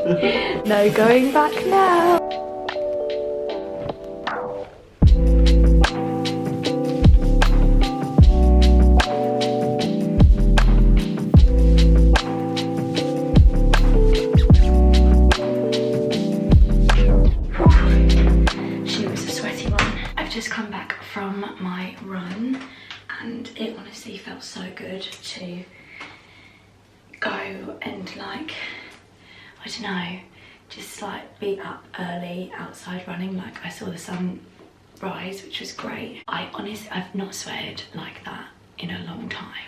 No going back now. She was a sweaty one. I've just come back from my run and it honestly felt so good to go and like, I don't know, just like be up early outside running. Like I saw the sun rise, which was great. I've not sweated like that in a long time.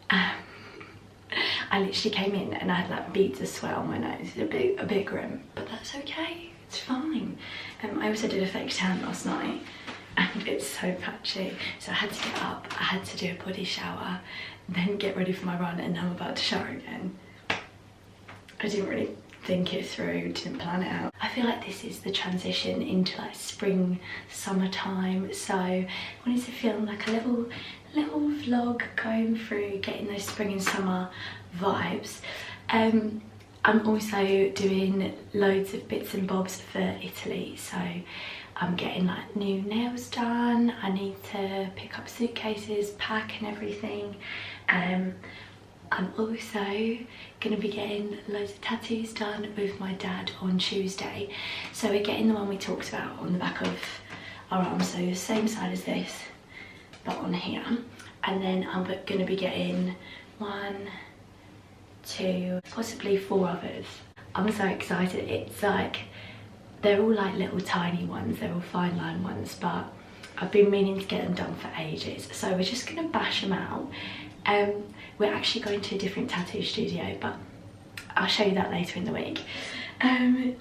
I literally came in and I had like beads of sweat on my nose, a bit grim, but that's okay, it's fine. I also did a fake tan last night and it's so patchy, so I had to get up, I had to do a body shower, then get ready for my run, and now I'm about to shower again. I didn't really think it through, didn't plan it out. I feel like this is the transition into like spring, summertime, so I wanted to film like a little vlog going through getting those spring and summer vibes. I'm also doing loads of bits and bobs for Italy, so I'm getting like new nails done. I need to pick up suitcases, pack and everything. I'm also going to be getting loads of tattoos done with my dad on Tuesday. So we're getting the one we talked about on the back of our arm, so the same side as this, but on here. And then I'm going to be getting 1, 2, possibly 4 others. I'm so excited. It's like, they're all like little tiny ones, they're all fine line ones, but I've been meaning to get them done for ages. So we're just going to bash them out. We're actually going to a different tattoo studio, but I'll show you that later in the week.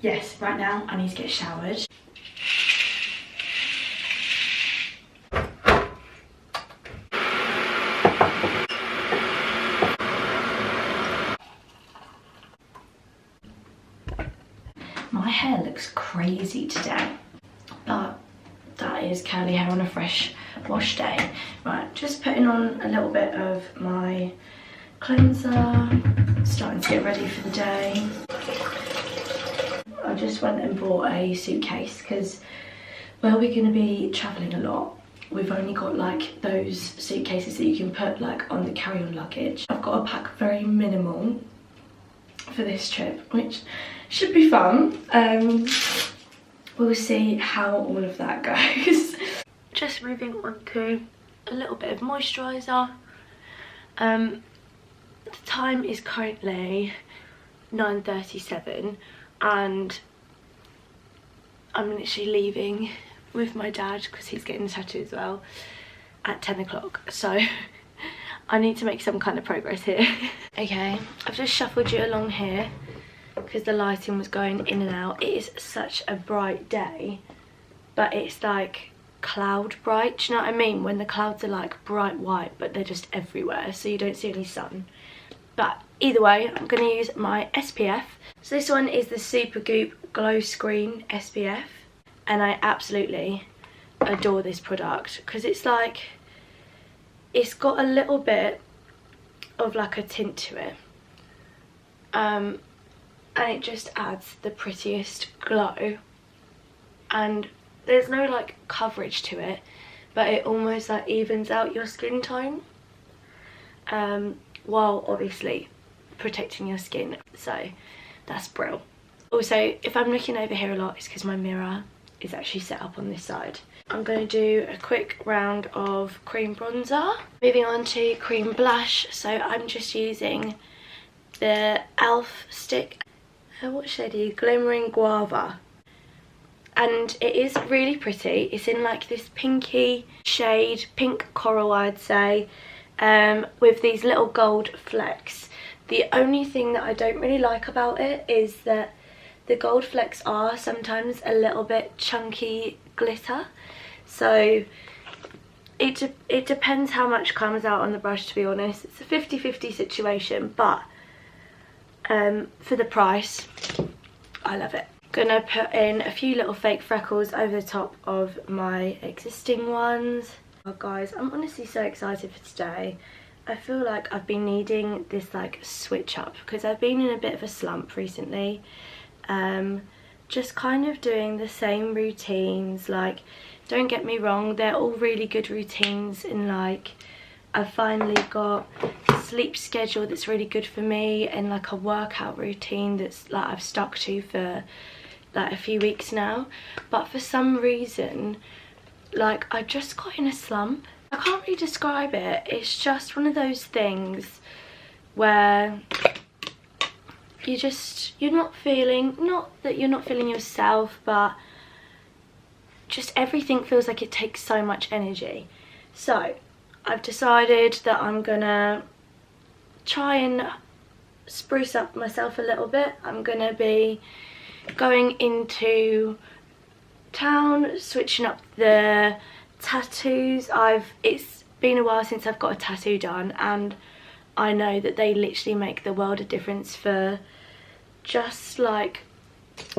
Yes, right now I need to get showered. My hair looks crazy today, but that is curly hair on a fresh wash day. Right, just putting on a little bit of my cleanser, starting to get ready for the day. I just went and bought a suitcase because where we're going to be travelling a lot, we've only got like those suitcases that you can put like on the carry-on luggage. I've got to pack very minimal for this trip, which should be fun. We'll see how all of that goes. Just moving on to a little bit of moisturiser. The time is currently 9:37 and I'm literally leaving with my dad because he's getting a tattoo as well at 10 o'clock, so I need to make some kind of progress here. Okay, I've just shuffled you along here because the lighting was going in and out. It is such a bright day, but it's like cloud bright, do you know what I mean? When the clouds are like bright white but they're just everywhere, so you don't see any sun. But either way, I'm going to use my SPF. So this one is the Supergoop Glow Screen SPF, and I absolutely adore this product because it's like, it's got a little bit of like a tint to it, and it just adds the prettiest glow, and there's no like coverage to it, but it almost like evens out your skin tone, while obviously protecting your skin, so that's brilliant. Also, if I'm looking over here a lot, it's because my mirror is actually set up on this side. I'm going to do a quick round of cream bronzer. Moving on to cream blush, so I'm just using the e.l.f. stick. What shade are you? Glimmering Guava. And it is really pretty. It's in like this pinky shade, pink coral I'd say, with these little gold flecks. The only thing that I don't really like about it is that the gold flecks are sometimes a little bit chunky glitter, so it depends how much comes out on the brush, to be honest. It's a 50-50 situation, but for the price, I love it. Gonna put in a few little fake freckles over the top of my existing ones. Oh guys, I'm honestly so excited for today. I feel like I've been needing this like switch up because I've been in a bit of a slump recently. Just kind of doing the same routines. Like, don't get me wrong, they're all really good routines, and like I've finally got a sleep schedule that's really good for me, and like a workout routine that's like I've stuck to for like a few weeks now. But for some reason, like, I just got in a slump. I can't really describe it. It's just one of those things where you're not feeling, not that you're not feeling yourself, but just everything feels like it takes so much energy. So I've decided that I'm gonna try and spruce up myself a little bit. I'm gonna be going into town, switching up the tattoos. It's been a while since I've got a tattoo done, and I know that they literally make the world of difference for just like,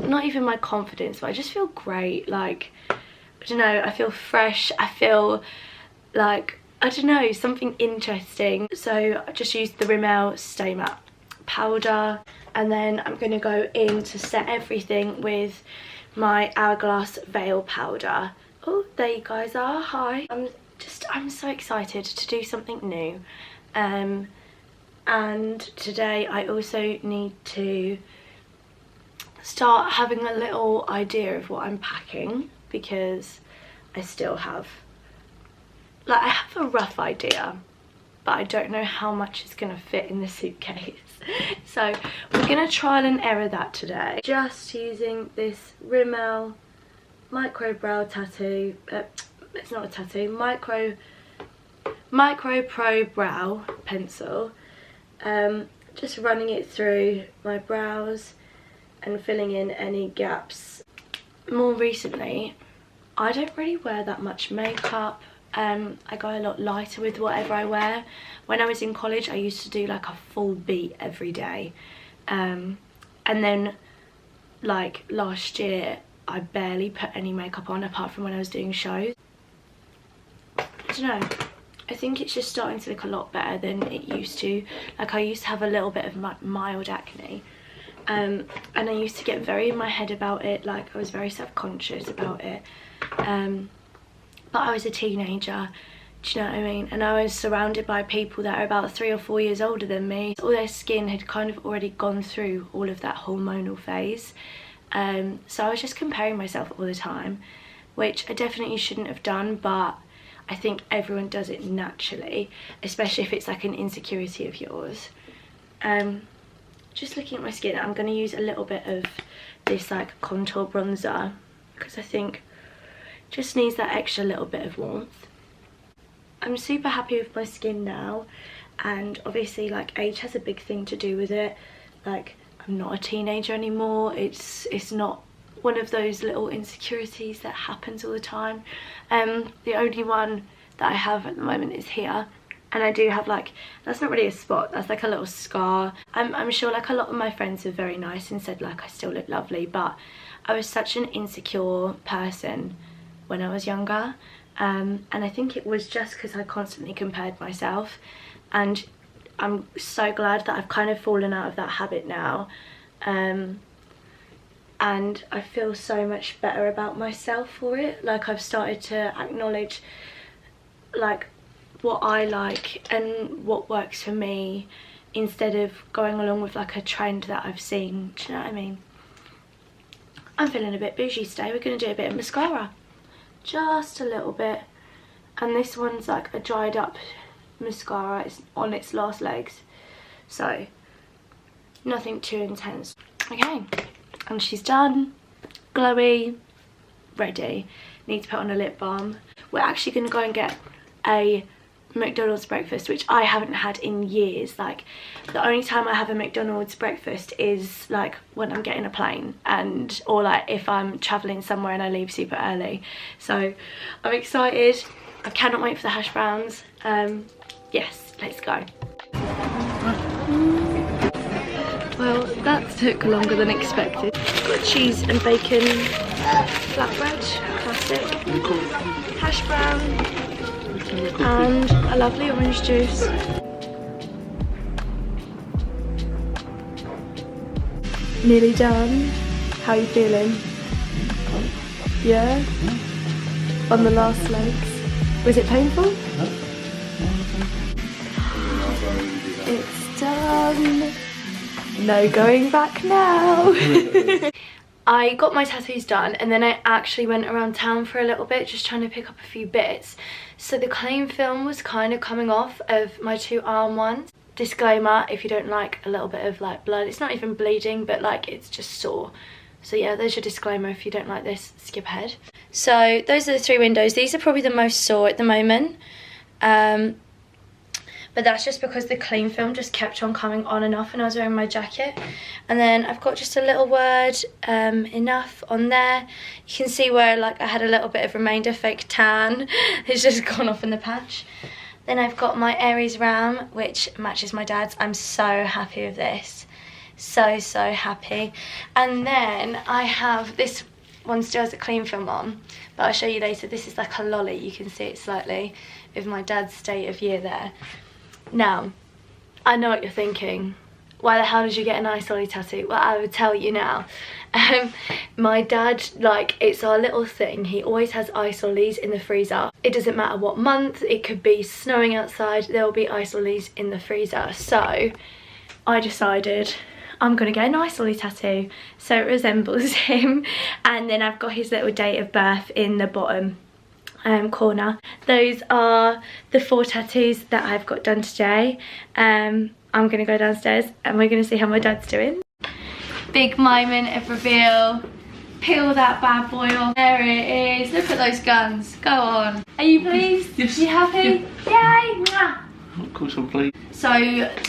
not even my confidence, but I just feel great. Like, I don't know, I feel fresh, I feel like, I don't know, something interesting. So I just used the Rimmel Stay Matte powder, and then I'm gonna go in to set everything with my Hourglass Veil powder. Oh, there you guys are. Hi. I'm so excited to do something new. And today I also need to start having a little idea of what I'm packing, because I still have, like, I have a rough idea, but I don't know how much is gonna fit in the suitcase. So we're gonna trial and error that today. Just using this Rimmel micro brow tattoo, it's not a tattoo, micro pro brow pencil. Just running it through my brows and filling in any gaps. More recently, I don't really wear that much makeup. I go a lot lighter with whatever I wear. When I was in college, I used to do like a full beat every day. And then like last year, I barely put any makeup on apart from when I was doing shows. I don't know. I think it's just starting to look a lot better than it used to. Like, I used to have a little bit of mild acne. And I used to get very in my head about it. Like, I was very self-conscious about it. But I was a teenager, do you know what I mean? And I was surrounded by people that are about 3 or 4 years older than me. All their skin had kind of already gone through all of that hormonal phase. So I was just comparing myself all the time, which I definitely shouldn't have done, but I think everyone does it naturally, especially if it's like an insecurity of yours. Just looking at my skin, I'm going to use a little bit of this like contour bronzer, because I think it just needs that extra little bit of warmth. I'm super happy with my skin now, and obviously like age has a big thing to do with it. Like, I'm not a teenager anymore. It's not one of those little insecurities that happens all the time. The only one that I have at the moment is here, and I do have like, that's not really a spot, that's like a little scar. I'm sure like a lot of my friends are very nice and said like I still look lovely, but I was such an insecure person when I was younger, and I think it was just because I constantly compared myself, and I'm so glad that I've kind of fallen out of that habit now. And I feel so much better about myself for it. Like, I've started to acknowledge like what I like and what works for me, instead of going along with like a trend that I've seen. Do you know what I mean? I'm feeling a bit bougie today. We're going to do a bit of mascara, just a little bit, and this one's like a dried up mascara. It's on its last legs, so nothing too intense. Okay, and she's done, glowy, ready. Need to put on a lip balm. We're actually going to go and get a McDonald's breakfast, which I haven't had in years. Like, the only time I have a McDonald's breakfast is like when I'm getting a plane, and or like if I'm traveling somewhere and I leave super early. So I'm excited. I cannot wait for the hash browns. Yes, let's go. Well, that took longer than expected. Got cheese and bacon flatbread, classic, hash brown, and a lovely orange juice. Nearly done. How are you feeling? Yeah? On the last legs. Was it painful? It's done. No going back now. I got my tattoos done and then I actually went around town for a little bit just trying to pick up a few bits. So the cling film was kind of coming off of my 2 arm ones. Disclaimer, if you don't like a little bit of like blood, it's not even bleeding, but like it's just sore. So yeah, there's your disclaimer. If you don't like this, skip ahead. So those are the 3 windows. These are probably the most sore at the moment. But that's just because the cling film just kept on coming on and off and I was wearing my jacket. And then I've got just a little word, enough on there. You can see where like I had a little bit of remainder fake tan. It's just gone off in the patch. Then I've got my Aries ram, which matches my dad's. I'm so happy with this. So happy. And then I have this one still has a clean film on, but I'll show you later. This is like a lolly, you can see it slightly with my dad's state of year there. Now, I know what you're thinking. Why the hell did you get an ice lolly tattoo? Well, I will tell you now. My dad, like, it's our little thing. He always has ice lollies in the freezer. It doesn't matter what month. It could be snowing outside. There will be ice lollies in the freezer. So I decided I'm gonna get an ice lolly tattoo so it resembles him. And then I've got his little date of birth in the bottom corner. Those are the 4 tattoos that I've got done today. I'm gonna go downstairs and we're gonna see how my dad's doing. Big moment of reveal. Peel that bad boy off. There it is. Look at those guns. Go on. Are you pleased? Yes. You happy? Yay! Mwah. Of course I'm pleased. So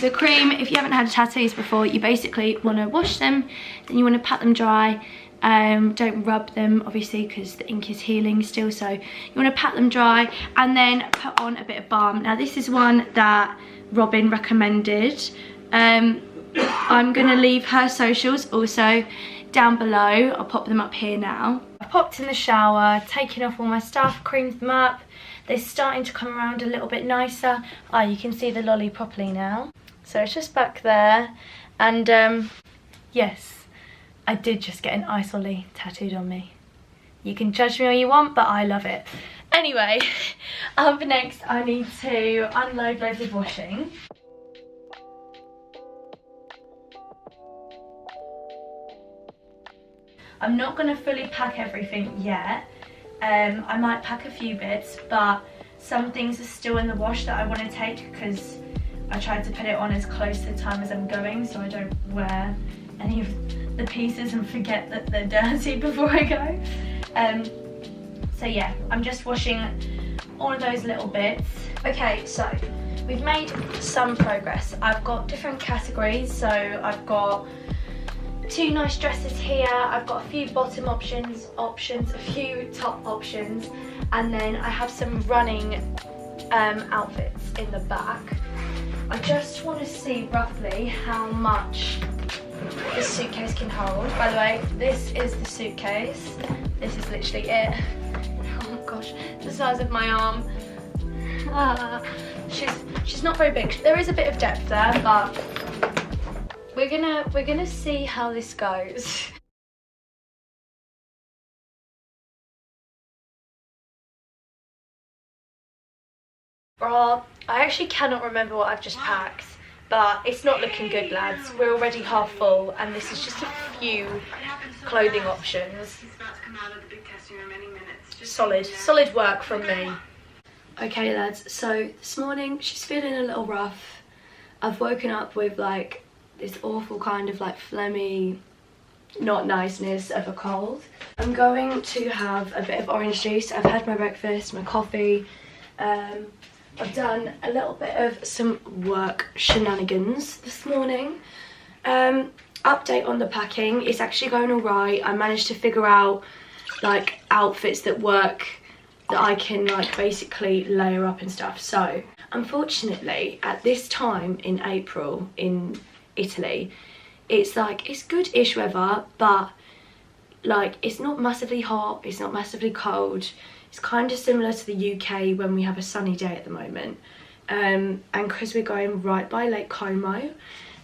the cream, if you haven't had tattoos before, you basically want to wash them, then you want to pat them dry. Don't rub them obviously because the ink is healing still, so you want to pat them dry and then put on a bit of balm. Now this is one that Robin recommended. I'm going to leave her socials also down below. I'll pop them up here now. I've popped in the shower, taken off all my stuff, creamed them up. They're starting to come around a little bit nicer. Oh, you can see the lolly properly now. So it's just back there. And yes, I did just get an ice lolly tattooed on me. You can judge me all you want, but I love it. Anyway, up next I need to unload loads of washing. I'm not going to fully pack everything yet. I might pack a few bits, but some things are still in the wash that I want to take because I tried to put it on as close to the time as I'm going so I don't wear any of the pieces and forget that they're dirty before I go. So yeah, I'm just washing all of those little bits. Okay, so we've made some progress. I've got different categories, so I've got 2 nice dresses here, I've got a few bottom options, a few top options, and then I have some running outfits in the back. I just want to see roughly how much this suitcase can hold. By the way, this is the suitcase. This is literally it. Oh gosh, the size of my arm. She's not very big. There is a bit of depth there, but we're gonna see how this goes. Bro, I actually cannot remember what I've just packed, but it's not looking good, lads. We're already half full, and this is just a few clothing options. Solid work from me. Okay, lads, so this morning she's feeling a little rough. I've woken up with like this awful kind of like phlegmy, not niceness of a cold. I'm going to have a bit of orange juice. I've had my breakfast, my coffee. I've done a little bit of some work shenanigans this morning. Update on the packing, it's actually going all right. I managed to figure out like outfits that work, that I can like basically layer up and stuff. So unfortunately at this time in April in Italy, it's like, it's good-ish weather, but like it's not massively hot, it's not massively cold. It's kind of similar to the UK when we have a sunny day at the moment. And because we're going right by Lake Como,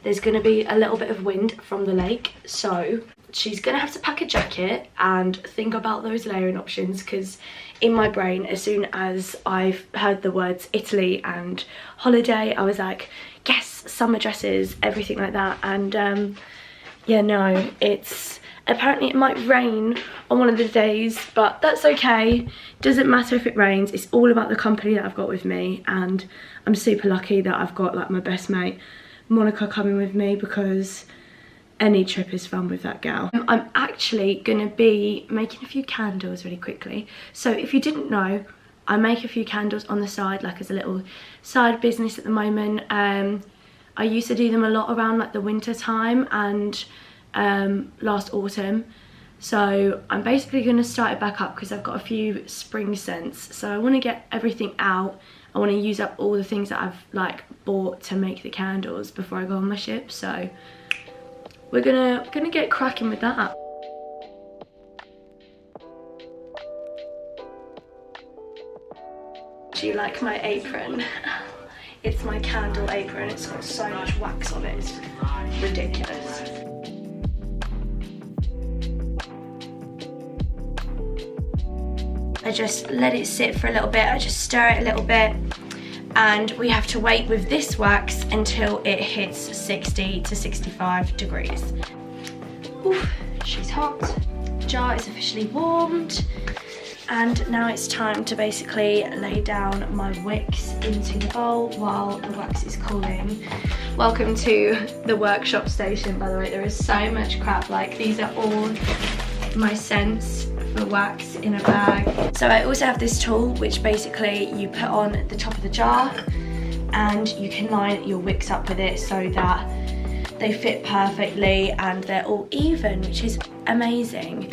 there's going to be a little bit of wind from the lake, so she's going to have to pack a jacket and think about those layering options, because in my brain, as soon as I've heard the words Italy and holiday, I was like, yes, summer dresses, everything like that. And yeah, no, it's apparently it might rain on one of the days, but that's okay. Doesn't matter if it rains. It's all about the company that I've got with me, and I'm super lucky that I've got like my best mate Monica coming with me, because any trip is fun with that gal. I'm actually gonna be making a few candles really quickly. So if you didn't know, I make a few candles on the side, like as a little side business at the moment. I used to do them a lot around like the winter time and last autumn. So I'm basically gonna start it back up because I've got a few spring scents. So I wanna get everything out. I wanna use up all the things that I've like bought to make the candles before I go on my ship. So we're gonna get cracking with that. Do you like my apron? It's my candle apron. It's got so much wax on it. It's ridiculous. I just let it sit for a little bit. I just stir it a little bit. And we have to wait with this wax until it hits 60 to 65 degrees. Oof, she's hot. The jar is officially warmed. And now it's time to basically lay down my wicks into the bowl while the wax is cooling. Welcome to the workshop station, by the way. There is so much crap. Like, these are all my scents for wax in a bag. So I also have this tool which basically you put on the top of the jar and you can line your wicks up with it so that they fit perfectly and they're all even, which is amazing.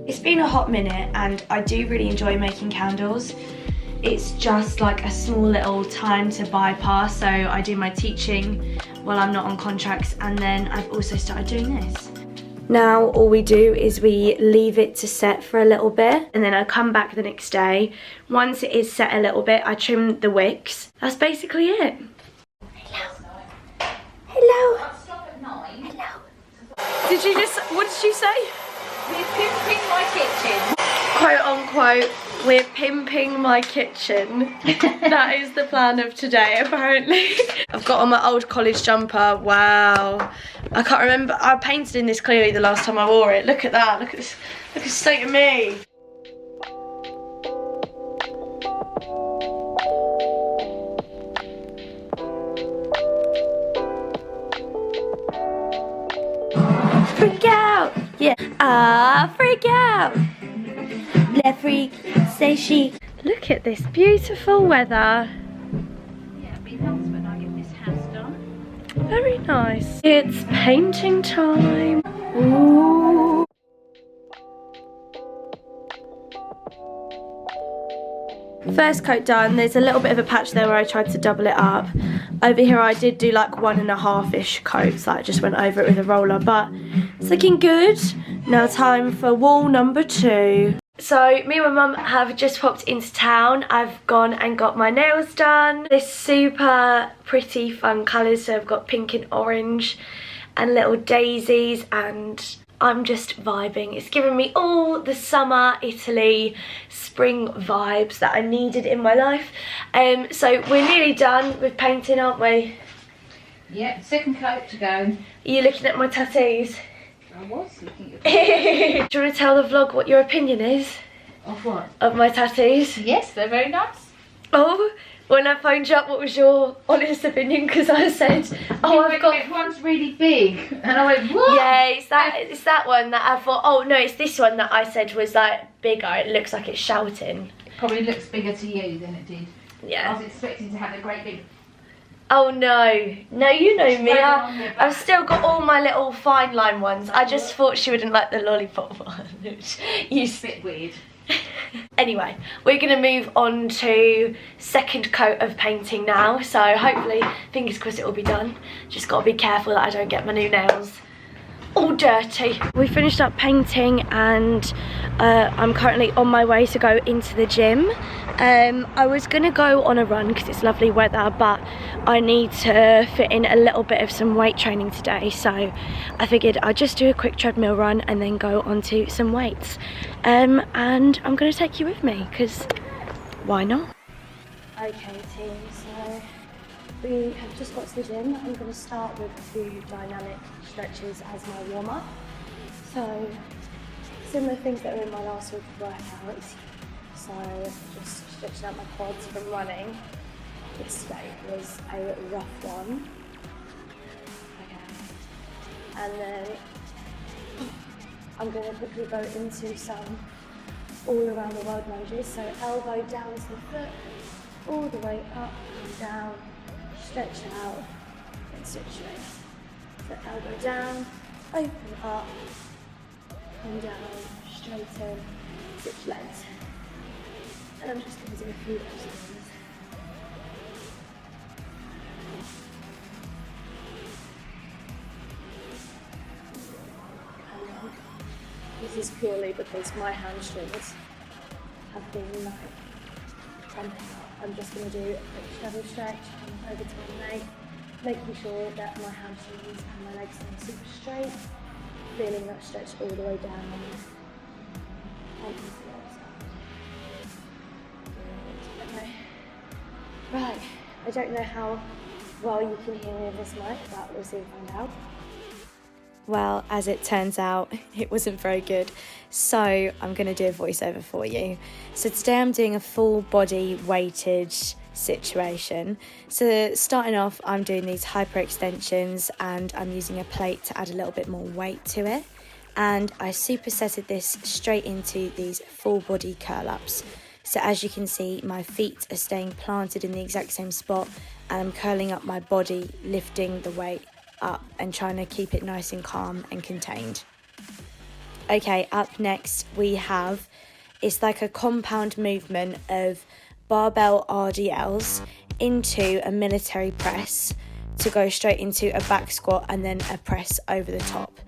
It's been a hot minute and I do really enjoy making candles. It's just like a small little time to bypass, so I do my teaching while I'm not on contracts, and then I've also started doing this. Now all we do is we leave it to set for a little bit, and then I come back the next day. Once it is set a little bit, I trim the wicks. That's basically it. Hello. Hello. I'll stop at 9. Hello. Did you just, what did you say? We're pimping my kitchen. Quote unquote, we're pimping my kitchen. That is the plan of today, apparently. I've got on my old college jumper. Wow. I can't remember. I painted in this clearly the last time I wore it. Look at that. Look at this. Look at the state of me. Freak out. Yeah. Ah, freak out. Let freak, say she. Look at this beautiful weather. Yeah, it'll be nice when I get this house done. Very nice. It's painting time. Ooh. First coat done. There's a little bit of a patch there where I tried to double it up. Over here I did do like 1.5-ish coats, like I just went over it with a roller, but it's looking good. Now time for wall number 2. So me and my mum have just popped into town. I've gone and got my nails done. This super pretty fun colours, so I've got pink and orange and little daisies, and I'm just vibing. It's given me all the summer Italy spring vibes that I needed in my life. So we're nearly done with painting, aren't we? Yeah, second coat to go. Are you looking at my tattoos? I was looking at Do you want to tell the vlog what your opinion is? Of what? Of my tattoos? Yes, they're very nice. Oh, when I phoned you up, what was your honest opinion? Because I said, oh, I've got... One's really big. And I went, what? Yeah, it's that one that I thought, oh no, it's this one that I said was like bigger. It looks like it's shouting. It probably looks bigger to you than it did. Yeah. I was expecting to have a great big... Oh no, no, you know me. I've still got all my little fine line ones. I just thought she wouldn't like the lollipop one. You bit weird. Anyway, we're going to move on to second coat of painting now. So hopefully, fingers crossed, it will be done. Just got to be careful that I don't get my new nails all dirty. We finished up painting and I'm currently on my way to go into the gym. I was gonna go on a run because it's lovely weather, but I need to fit in a little bit of some weight training today, so I figured I'd just do a quick treadmill run and then go onto some weights. And I'm gonna take you with me because why not? Okay team, so we have just got to the gym. I'm going to start with 2 dynamic stretches as my warm-up. So similar things that were in my last week of workouts. So just stretching out my quads from running. Yesterday was a rough one. Okay. And then I'm going to quickly go into some all around the world lunges. So elbow down to the foot, all the way up and down. Stretch out and switch legs. So elbow down, open up, come down, straighten, switch legs. And I'm just going to do a few of those. This is purely because my hamstrings have been like pumping up. I'm just going to do a quick shoulder stretch over to my leg, making sure that my hamstrings and my legs are super straight, feeling that stretch all the way down. Okay. Right, I don't know how well you can hear me in this mic, but we'll soon find out. Well, as it turns out, it wasn't very good, so I'm going to do a voiceover for you. So today I'm doing a full body weighted situation. So starting off, I'm doing these hyperextensions and I'm using a plate to add a little bit more weight to it. And I supersetted this straight into these full body curl ups. So as you can see, my feet are staying planted in the exact same spot and I'm curling up my body, lifting the weight up and trying to keep it nice and calm and contained. Okay, up next we have, it's like a compound movement of barbell RDLs into a military press to go straight into a back squat and then a press over the top.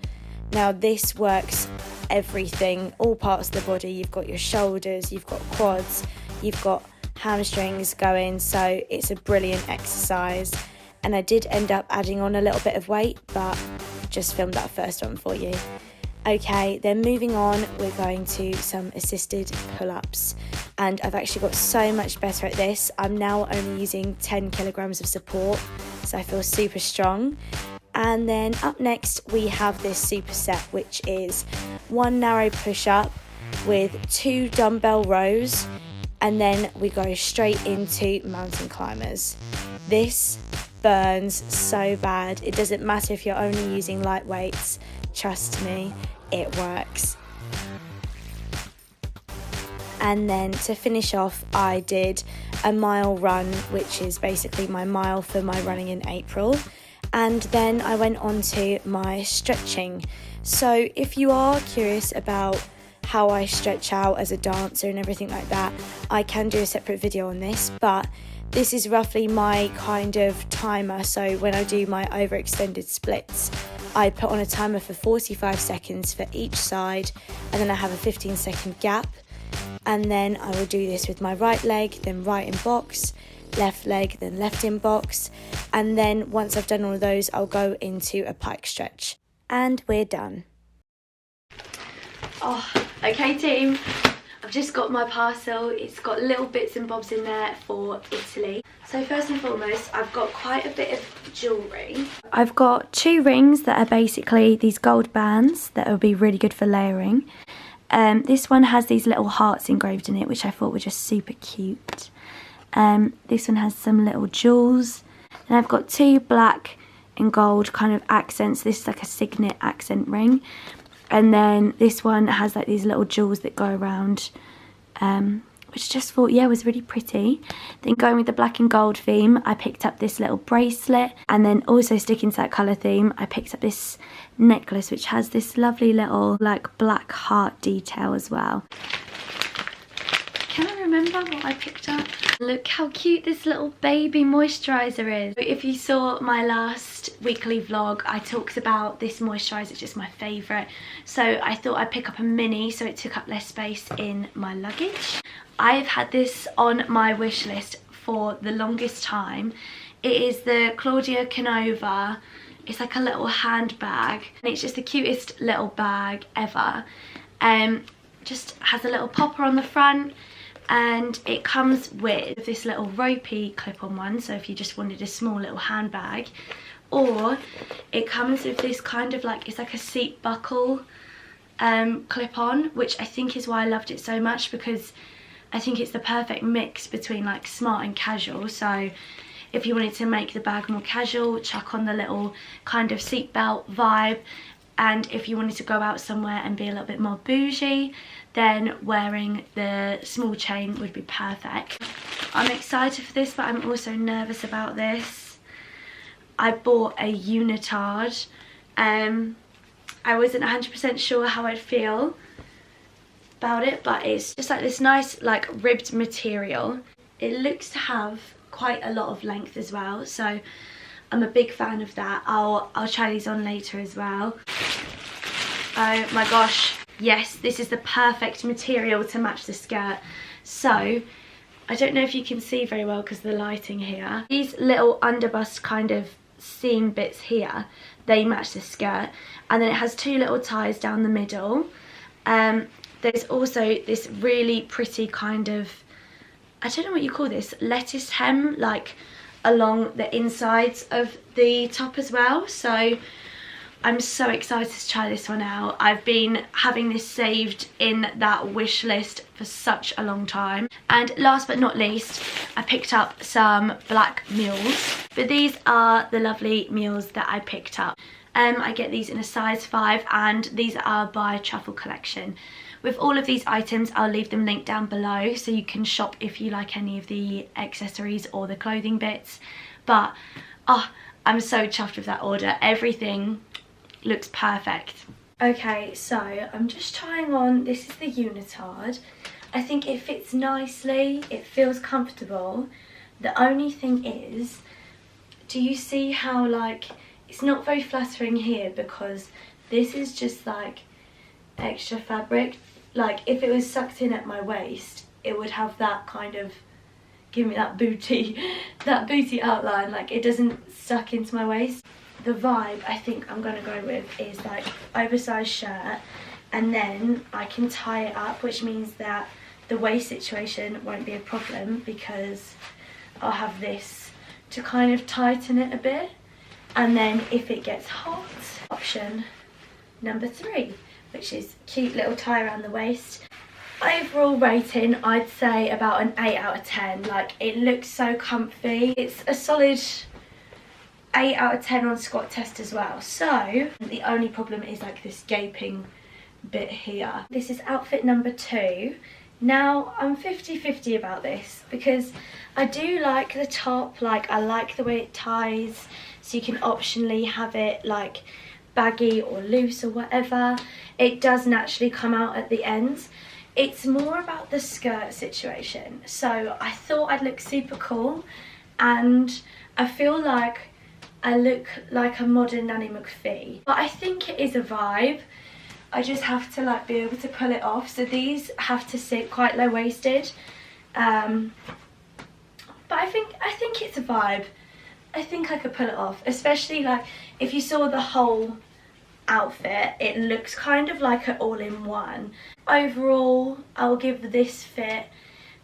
Now this works everything, all parts of the body. You've got your shoulders, you've got quads, you've got hamstrings going, so it's a brilliant exercise. And I did end up adding on a little bit of weight, but just filmed that first one for you. Okay, then moving on, we're going to some assisted pull-ups. And I've actually got so much better at this. I'm now only using 10 kilograms of support, so I feel super strong. And then up next, we have this superset, which is 1 narrow push-up with 2 dumbbell rows, and then we go straight into mountain climbers. This burns so bad. It doesn't matter if you're only using light weights, trust me, it works. And then to finish off, I did a mile run, which is basically my mile for my running in April. And then I went on to my stretching. So if you are curious about how I stretch out as a dancer and everything like that, I can do a separate video on this, but this is roughly my kind of timer. So when I do my overextended splits, I put on a timer for 45 seconds for each side, and then I have a 15-second gap. And then I will do this with my right leg, then right in box, left leg, then left in box. And then once I've done all of those, I'll go into a pike stretch. And we're done. Oh, okay team. I've just got my parcel. It's got little bits and bobs in there for Italy. So first and foremost, I've got quite a bit of jewellery. I've got 2 rings that are basically these gold bands that will be really good for layering. This one has these little hearts engraved in it, which I thought were just super cute. This one has some little jewels. And I've got 2 black and gold kind of accents. This is like a signet accent ring. And then this one has like these little jewels that go around, which I just thought, yeah, was really pretty. Then going with the black and gold theme, I picked up this little bracelet. And then also sticking to that colour theme, I picked up this necklace, which has this lovely little like black heart detail as well. Can I remember what I picked up. Look how cute this little baby moisturiser is. If you saw my last weekly vlog, I talked about this moisturiser, it's just my favourite. So I thought I'd pick up a mini so it took up less space in my luggage. I've had this on my wish list for the longest time. It is the Claudia Canova. It's like a little handbag and it's just the cutest little bag ever. Just has a little popper on the front and it comes with this little ropey clip-on one, so if you just wanted a small little handbag, or it comes with this kind of like, it's like a seat buckle clip-on, which I think is why I loved it so much, because I think it's the perfect mix between like smart and casual. So if you wanted to make the bag more casual, chuck on the little kind of seatbelt vibe, and if you wanted to go out somewhere and be a little bit more bougie, then wearing the small chain would be perfect. I'm excited for this, but I'm also nervous about this. I bought a unitard. I wasn't 100% sure how I'd feel about it, but it's just like this nice like ribbed material. It looks to have quite a lot of length as well, so I'm a big fan of that. I'll try these on later as well. Oh my gosh, yes, this is the perfect material to match the skirt. So I don't know if you can see very well because of the lighting here. These little underbust kind of seam bits here, they match the skirt, and then it has two little ties down the middle. There's also this really pretty kind of, I don't know what you call this, lettuce hem, like along the insides of the top as well. So I'm so excited to try this one out. I've been having this saved in that wish list for such a long time. And last but not least, I picked up some black mules. But these are the lovely mules that I picked up. I get these in a size 5 and these are by Truffle Collection. With all of these items, I'll leave them linked down below so you can shop if you like any of the accessories or the clothing bits. But oh, I'm so chuffed with that order. Everything looks perfect. Okay, so I'm just trying on, this is the unitard. I think it fits nicely, it feels comfortable. The only thing is, do you see how like, it's not very flattering here because this is just like extra fabric. Like if it was sucked in at my waist, it would have that kind of, give me that booty outline. Like it doesn't suck into my waist. The vibe I think I'm gonna go with is like oversized shirt, and then I can tie it up, which means that the waist situation won't be a problem because I'll have this to kind of tighten it a bit. And then if it gets hot, option number 3, which is cute little tie around the waist. Overall rating, I'd say about an 8 out of 10. Like it looks so comfy. It's a solid 8 out of 10 on squat test as well. So the only problem is like this gaping bit here. This is outfit number 2. Now I'm 50-50 about this because I do like the top, like I like the way it ties, so you can optionally have it like baggy or loose or whatever. It does naturally come out at the ends. It's more about the skirt situation. So I thought I'd look super cool, and I feel like I look like a modern Nanny McPhee, but I think it is a vibe. I just have to like be able to pull it off. So these have to sit quite low-waisted, but I think it's a vibe. I think I could pull it off, especially like if you saw the whole outfit, it looks kind of like an all-in-one. Overall, I'll give this fit,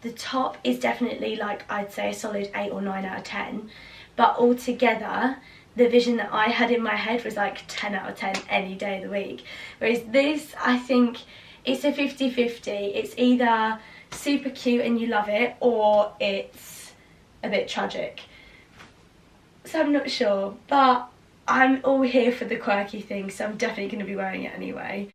the top is definitely like I'd say a solid 8 or 9 out of 10, but altogether the vision that I had in my head was like 10 out of 10 any day of the week. Whereas this, I think it's a 50-50. It's either super cute and you love it, or it's a bit tragic. So I'm not sure, but I'm all here for the quirky thing, so I'm definitely going to be wearing it anyway.